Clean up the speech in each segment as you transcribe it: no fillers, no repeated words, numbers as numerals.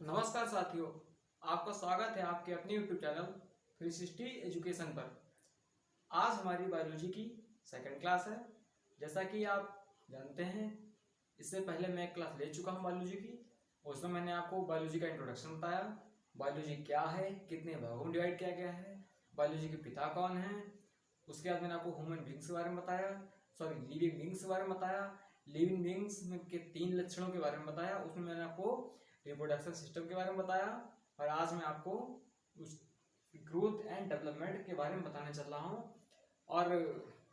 नमस्कार साथियों, आपका स्वागत है आपके अपने YouTube चैनल 360 एजुकेशन पर। आज हमारी बायोलॉजी की सेकंड क्लास है। जैसा कि आप जानते हैं, इससे पहले मैं एक क्लास ले चुका हूं बायोलॉजी की। उसमें मैंने आपको बायोलॉजी का इंट्रोडक्शन बताया, बायोलॉजी क्या है, कितने भागों में डिवाइड किया गया है, बायोलॉजी के पिता कौन हैं। उसके बाद मैंने आपको ह्यूमन बींग्स के बारे में बताया, लिविंग बींग्स के बारे में बताया, लिविंग बींग्स में के 3 लक्षणों के बारे में बताया। उसमें मैंने आपको रिप्रोडक्शन सिस्टम के बारे में बताया और आज मैं आपको उस ग्रोथ एंड डेवलपमेंट के बारे में बताने चल रहा हूँ। और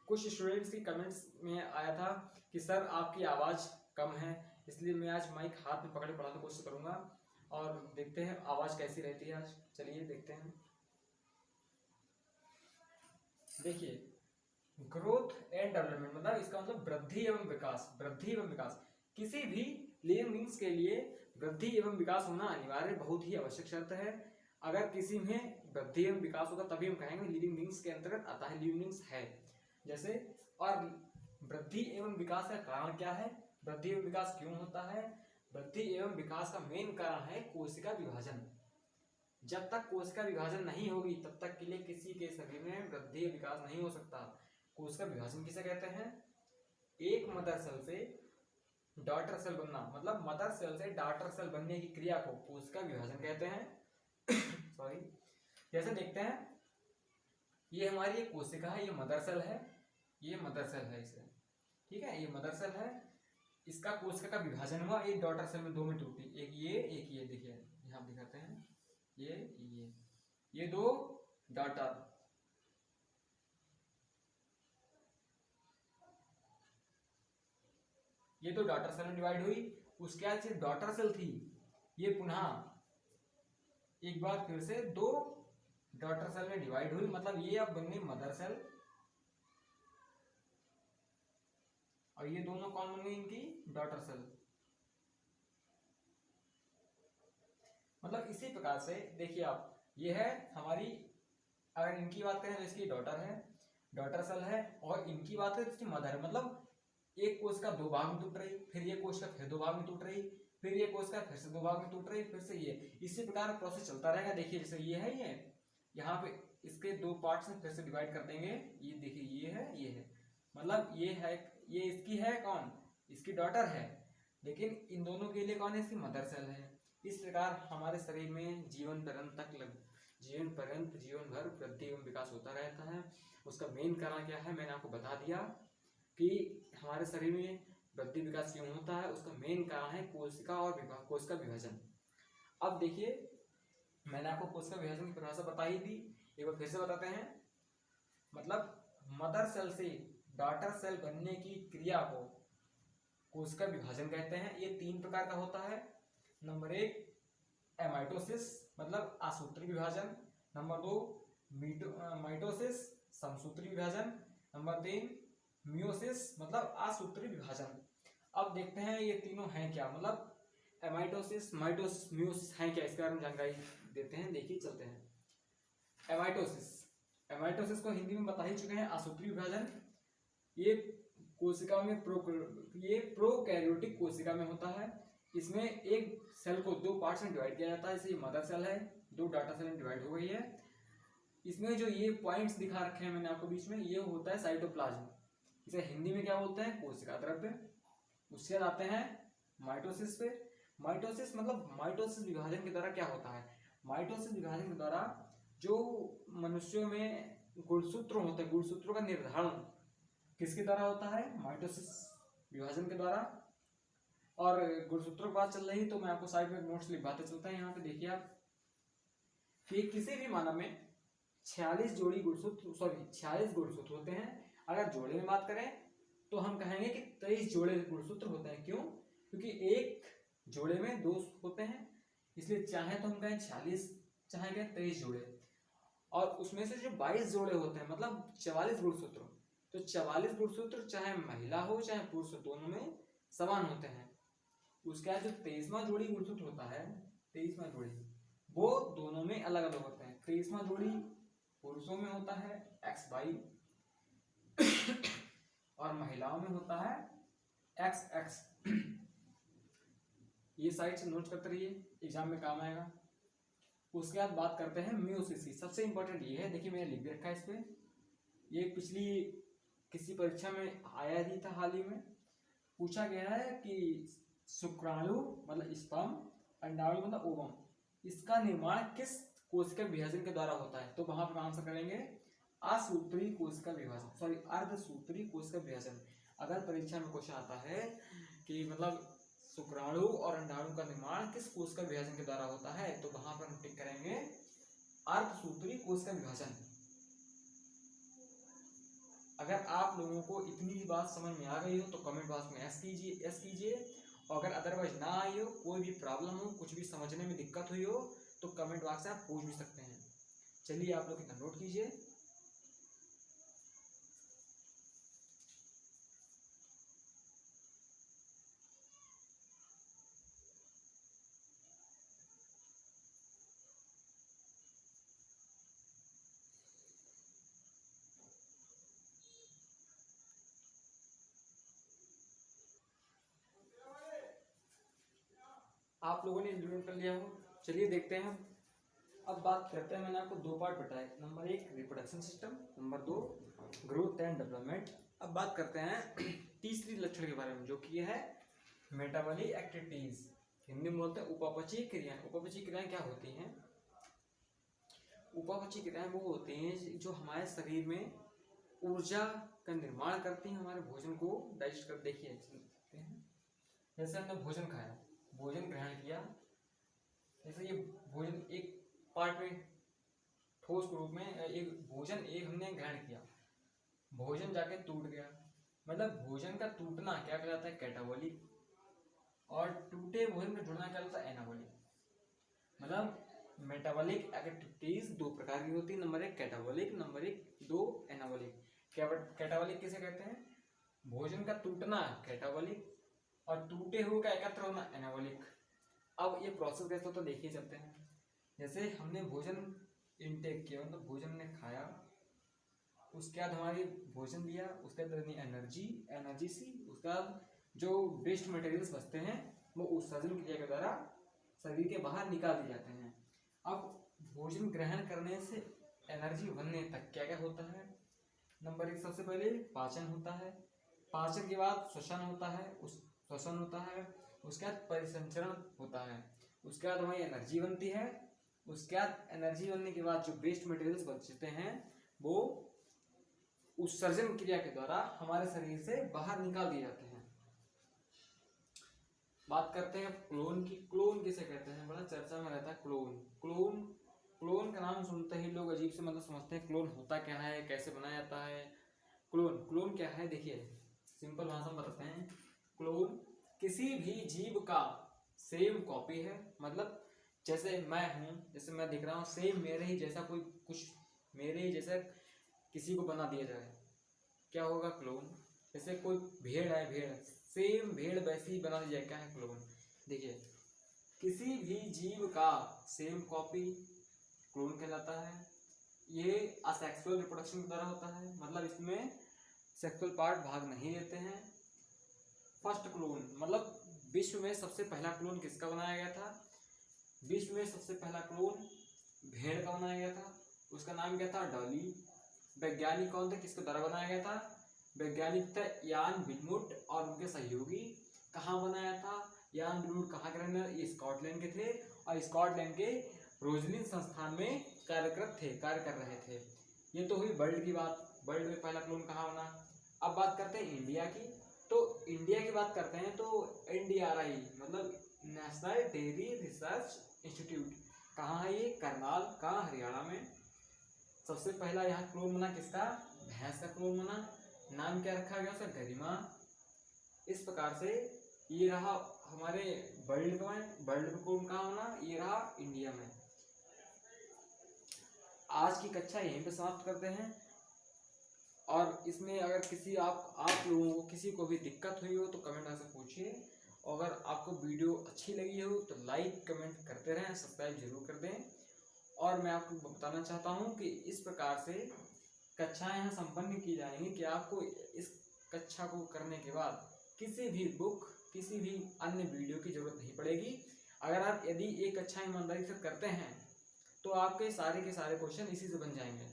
कुछ स्टूडेंट्स की कमेंट्स में आया था कि सर आपकी आवाज़ कम है, इसलिए मैं आज माइक हाथ में पकड़े पढ़ाने की कोशिश करूँगा और देखते हैं आवाज़ कैसी रहती है आज। चलिए देखते हैं। देखिए, ग्रोथ एंड डेवलपमेंट मतलब इसका मतलब वृद्धि एवं विकास। वृद्धि एवं विकास किसी भी लिविंग बींग्स के लिए वृद्धि एवं विकास होना अनिवार्य, बहुत ही आवश्यक शर्त है। अगर किसी में वृद्धि एवं विकास होगा तभी हम कहेंगे लिविंग बींग्स के अंतर्गत आता है, लिविंग बींग्स है। जैसे, और वृद्धि एवं विकास का कारण क्या है, वृद्धि एवं विकास क्यों होता है? वृद्धि एवं विकास का मेन कारण है कोशिका विभाजन। जब तक कोशिका विभाजन नहीं होगी तब तक के लिए किसी के शरीर में वृद्धि विकास नहीं हो सकता। कोशिका विभाजन किसे कहते हैं? एक मदर सेल से डॉटर सेल बनना, मतलब मदर सेल से डॉटर सेल बनने की क्रिया को कोशिका विभाजन कहते हैं। सॉरी। जैसे देखते हैं, ये हमारी एक कोशिका है, ये मदर सेल है, ये मदर सेल है इसे, ठीक है, ये मदर सेल है। इसका कोशिका का विभाजन हुआ, एक डॉटर सेल में 2 में टूटी, एक ये देखिए यहाँ दिखाते हैं, ये 2 डॉटर, ये तो डॉटर सेल में डिवाइड हुई। उसके बाद सिर्फ डॉटर सेल थी, ये पुनः एक बार फिर से 2 डॉटर सेल में डिवाइड हुई, मतलब ये अब बन गई मदर सेल और ये दोनों कौन बन गई इनकी? Daughter cell. मतलब इसी प्रकार से देखिए आप, ये है हमारी, अगर इनकी बात करें तो इसकी डॉटर है, डॉटर सेल है, और इनकी बात करें तो इसकी मदर है। मतलब एक कोशिका 2 भाग में टूट रही, फिर ये कोशिका फिर 2 भाग में टूट रही, फिर ये कोशिका फिर से 2 भाग में टूट रही, फिर से ये, इसी प्रकार प्रोसेस चलता रहेगा। देखिए जैसे ये है, ये यहाँ पे इसके 2 पार्ट्स में फिर से डिवाइड कर देंगे। ये देखिए, ये है, मतलब ये है, ये इसकी है कौन? इसकी डॉटर है, लेकिन इन दोनों के लिए कौन है? इसकी मदर सेल है। इस प्रकार हमारे शरीर में जीवन भर वृद्धि एवं विकास होता रहता है। उसका मेन कारण क्या है मैंने आपको बता दिया कि हमारे शरीर में वृद्धि विकास क्यों होता है। उसका मेन कारण है कोशिका और कोशिका विभाजन। अब देखिए, मैंने आपको कोशिका विभाजन की परिभाषा बता ही दी, एक बार फिर से बताते हैं। मतलब मदर सेल से डॉटर सेल बनने की क्रिया को कोशिका विभाजन कहते हैं। ये 3 प्रकार का होता है। नंबर 1 एमाइटोसिस, मतलब आसूत्री विभाजन। नंबर 2 माइटोसिस, समसूत्री विभाजन। नंबर 3 मियोसिस, मतलब असूत्री विभाजन। अब देखते हैं ये तीनों हैं क्या, मतलब एमाइटोसिस, माइटोसिस, मियोसिस हैं क्या, इसके बारे में जानकारी देते हैं। देखिए चलते हैं। एमाइटोसिस को हिंदी में बता ही चुके हैं, असूत्री विभाजन। ये कोशिका में प्रोकैरियोटिक कोशिका में होता है। इसमें एक सेल को 2 पार्ट्स में डिवाइड किया जाता है। जैसे मदर सेल है, 2 डाटा सेल में डिवाइड हो गई है। इसमें जो ये पॉइंट्स दिखा रखे हैं मैंने आपको बीच में, ये होता है साइटोप्लाज्म। इसे हिंदी में क्या बोलते हैं? कोशिका द्रव्य। उसके बाद आते हैं माइटोसिस पे। माइटोसिस मतलब माइटोसिस विभाजन के द्वारा क्या होता है? माइटोसिस विभाजन के द्वारा जो मनुष्यों में गुणसूत्र होते हैं, गुणसूत्रों का निर्धारण किसके द्वारा होता है? माइटोसिस विभाजन के द्वारा। और गुणसूत्रों की बात चल रही तो मैं आपको साइड में नोट्स लिखवाते चलता है। यहाँ पे देखिए आप कि किसी भी मानव में 46 गुणसूत्र होते हैं। अगर जोड़े में बात करें तो हम कहेंगे कि 23 जोड़े गुणसूत्र होते हैं। क्यों? क्योंकि एक जोड़े में 2 होते हैं, इसलिए चाहे तो हम कहें 46, चाहे कहें 23 जोड़े। और उसमें से जो 22 जोड़े होते हैं, मतलब 44 गुणसूत्र, तो 44 गुणसूत्र चाहे महिला हो चाहे पुरुष हो, दोनों में समान होते हैं। उसका जो 23वां जोड़ी गुणसूत्र होता है, 23वां जोड़ी, वो दोनों में अलग अलग होते हैं। 23वां जोड़ी पुरुषों में होता है XY और महिलाओं में होता है XX। ये साइड से नोट करते रहिए, एग्जाम में काम आएगा। उसके बाद बात करते हैं म्यूसिस की। सबसे इंपॉर्टेंट ये है, देखिए मैंने लिख रखा है इस पे, ये पिछली किसी परीक्षा में आया ही था, हाल ही में पूछा गया है कि शुक्राणु मतलब स्पर्म, अंडाणु मतलब ओवम, इसका निर्माण किस कोशिका विभाजन के द्वारा होता है। तो वहां पर आंसर करेंगे असूत्री कोशिका विभाजन, सॉरी अर्धसूत्री कोशिका विभाजन। अगर परीक्षा में क्वेश्चन आता है कि मतलब शुक्राणु और अंडाणु का निर्माण किस कोशिका विभाजन के द्वारा होता है, तो वहां पर हम टिक करेंगे अर्धसूत्री कोशिका विभाजन। अगर आप लोगों को इतनी बात समझ में आ गई हो तो कमेंट बॉक्स में एस कीजिए, और अगर अदरवाइज ना आई हो, कोई भी प्रॉब्लम हो, कुछ भी समझने में दिक्कत हुई हो, तो कमेंट बॉक्स से आप पूछ भी सकते हैं। चलिए आप लोग नोट कीजिए। आप लोगों ने नोट कर लिया हो, चलिए देखते हैं। अब बात करते हैं, मैंने आपको दो पार्ट बताए, number 1 reproduction system, number 2 growth and development. अब बात करते हैं तीसरी लक्षण के बारे में, जो कि है मेटाबॉलिक एक्टिविटीज, हिंदी में बोलते हैं उपापचयी क्रियाएं। उपापचयी क्रियाएं क्या होती हैं? उपापचयी क्रियाएं वो होती हैं जो हमारे शरीर में ऊर्जा का निर्माण करती हैं, हमारे भोजन को डाइजेस्ट कर। देखिए जैसे हमने भोजन खाया, भोजन ग्रहण किया, जैसे ये भोजन एक पार्ट में ठोस रूप में एक भोजन एक हमने ग्रहण किया, भोजन जाके टूट गया, मतलब भोजन का टूटना क्या कहलाता है? कैटाबॉलिक। और टूटे भोजन का जुड़ना क्या कहलाता है? एनाबॉलिक। मतलब मेटाबॉलिक एक्टिविटीज दो प्रकार की होती है, number 1 catabolic, number 2 anabolic. Catabolic किसे कहते हैं? भोजन का टूटना कैटाबॉलिक, और टूटे हुए का एकत्र होना एनाबॉलिक। अब ये प्रोसेस कैसे होता है देखिए, चलते हैं। जैसे हमने भोजन इनटेक किया, मतलब भोजन ने खाया, उसके बाद हमारी भोजन लिया, उसके बाद एनर्जी सी, उसके बाद जो वेस्ट मटेरियल्स बचते हैं वो उत्सर्जन क्रिया के द्वारा शरीर के बाहर निकाल दिए जाते हैं। अब भोजन ग्रहण करने से एनर्जी बनने तक क्या क्या होता है? नंबर 1 सबसे पहले पाचन होता है, पाचन के बाद श्वसन होता है, उसके बाद परिसंचरण होता है, उसके बाद हमारी एनर्जी बनती है, उसके बाद एनर्जी बनने के बाद जो वेस्ट मटेरियल्स बचते हैं वो उत्सर्जन क्रिया के द्वारा हमारे शरीर से बाहर निकाल दिए जाते हैं। बात करते हैं क्लोन की। क्लोन किसे कहते हैं? बड़ा चर्चा में रहता है क्लोन का नाम सुनते ही लोग अजीब से मतलब समझते हैं क्लोन होता क्या है, कैसे बनाया जाता है। क्लोन क्या है? देखिए सिंपल भाषा में बताते हैं। क्लोन किसी भी जीव का सेम कॉपी है, मतलब जैसे मैं हूँ, जैसे मैं दिख रहा हूँ, सेम मेरे ही जैसा कोई कुछ मेरे ही जैसा किसी को बना दिया जाए, क्या होगा? क्लोन। जैसे कोई भेड़ है, भेड़ सेम भेड़ वैसी ही बना दी जाए, क्या है? क्लोन। देखिए किसी भी जीव का सेम कॉपी क्लोन कहलाता है। ये असेक्सुअल रिप्रोडक्शन के द्वारा होता है, मतलब इसमें सेक्सुअल पार्ट भाग नहीं लेते हैं। फर्स्ट क्लोन मतलब विश्व में सबसे पहला क्लोन किसका बनाया गया था? विश्व में सबसे पहला क्लोन भेड़ का बनाया गया था, उसका नाम क्या था? डॉली। वैज्ञानिक कौन थे, किसके द्वारा बनाया गया था? वैज्ञानिक थे यान विल्मुट और उनके सहयोगी। कहाँ बनाया था? यान विल्मुट कहाँ के रहने? ये स्कॉटलैंड के थे, और स्कॉटलैंड के रोजलिन संस्थान में कार्य कर रहे थे। ये तो हुई वर्ल्ड की बात, वर्ल्ड में पहला क्लोन कहाँ बना। अब बात करते हैं इंडिया की। तो इंडिया की बात करते हैं तो NDRI मतलब नेशनल डेयरी रिसर्च इंस्टीट्यूट कहाँ है? ये करनाल, कहाँ? हरियाणा में। सबसे पहला यहाँ क्लोन बना किसका? भैंस का क्लोन बना। नाम क्या रखा गया उसका? गरिमा। इस प्रकार से ये रहा हमारे वर्ल्ड में क्लोन कहाँ बना? ये रहा इंडिया में। आज की कक्षा यहीं पे समाप्त करते हैं, और इसमें अगर किसी आप लोगों को किसी को भी दिक्कत हुई हो तो कमेंट में से पूछिए, और अगर आपको वीडियो अच्छी लगी हो तो लाइक कमेंट करते रहें, सब्सक्राइब जरूर कर दें। और मैं आपको बताना चाहता हूं कि इस प्रकार से कक्षाएं यहाँ संपन्न की जाएंगी कि आपको इस कक्षा को करने के बाद किसी भी बुक किसी भी अन्य वीडियो की जरूरत नहीं पड़ेगी। अगर आप यदि एक अच्छा ईमानदारी से करते हैं तो आपके सारे के सारे क्वेश्चन इसी से बन जाएंगे।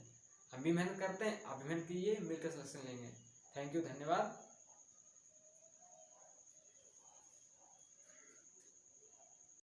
हम भी मेहनत करते हैं, आप भी मेहनत कीजिए, मिलकर सिलेक्शन लेंगे। थैंक यू, धन्यवाद।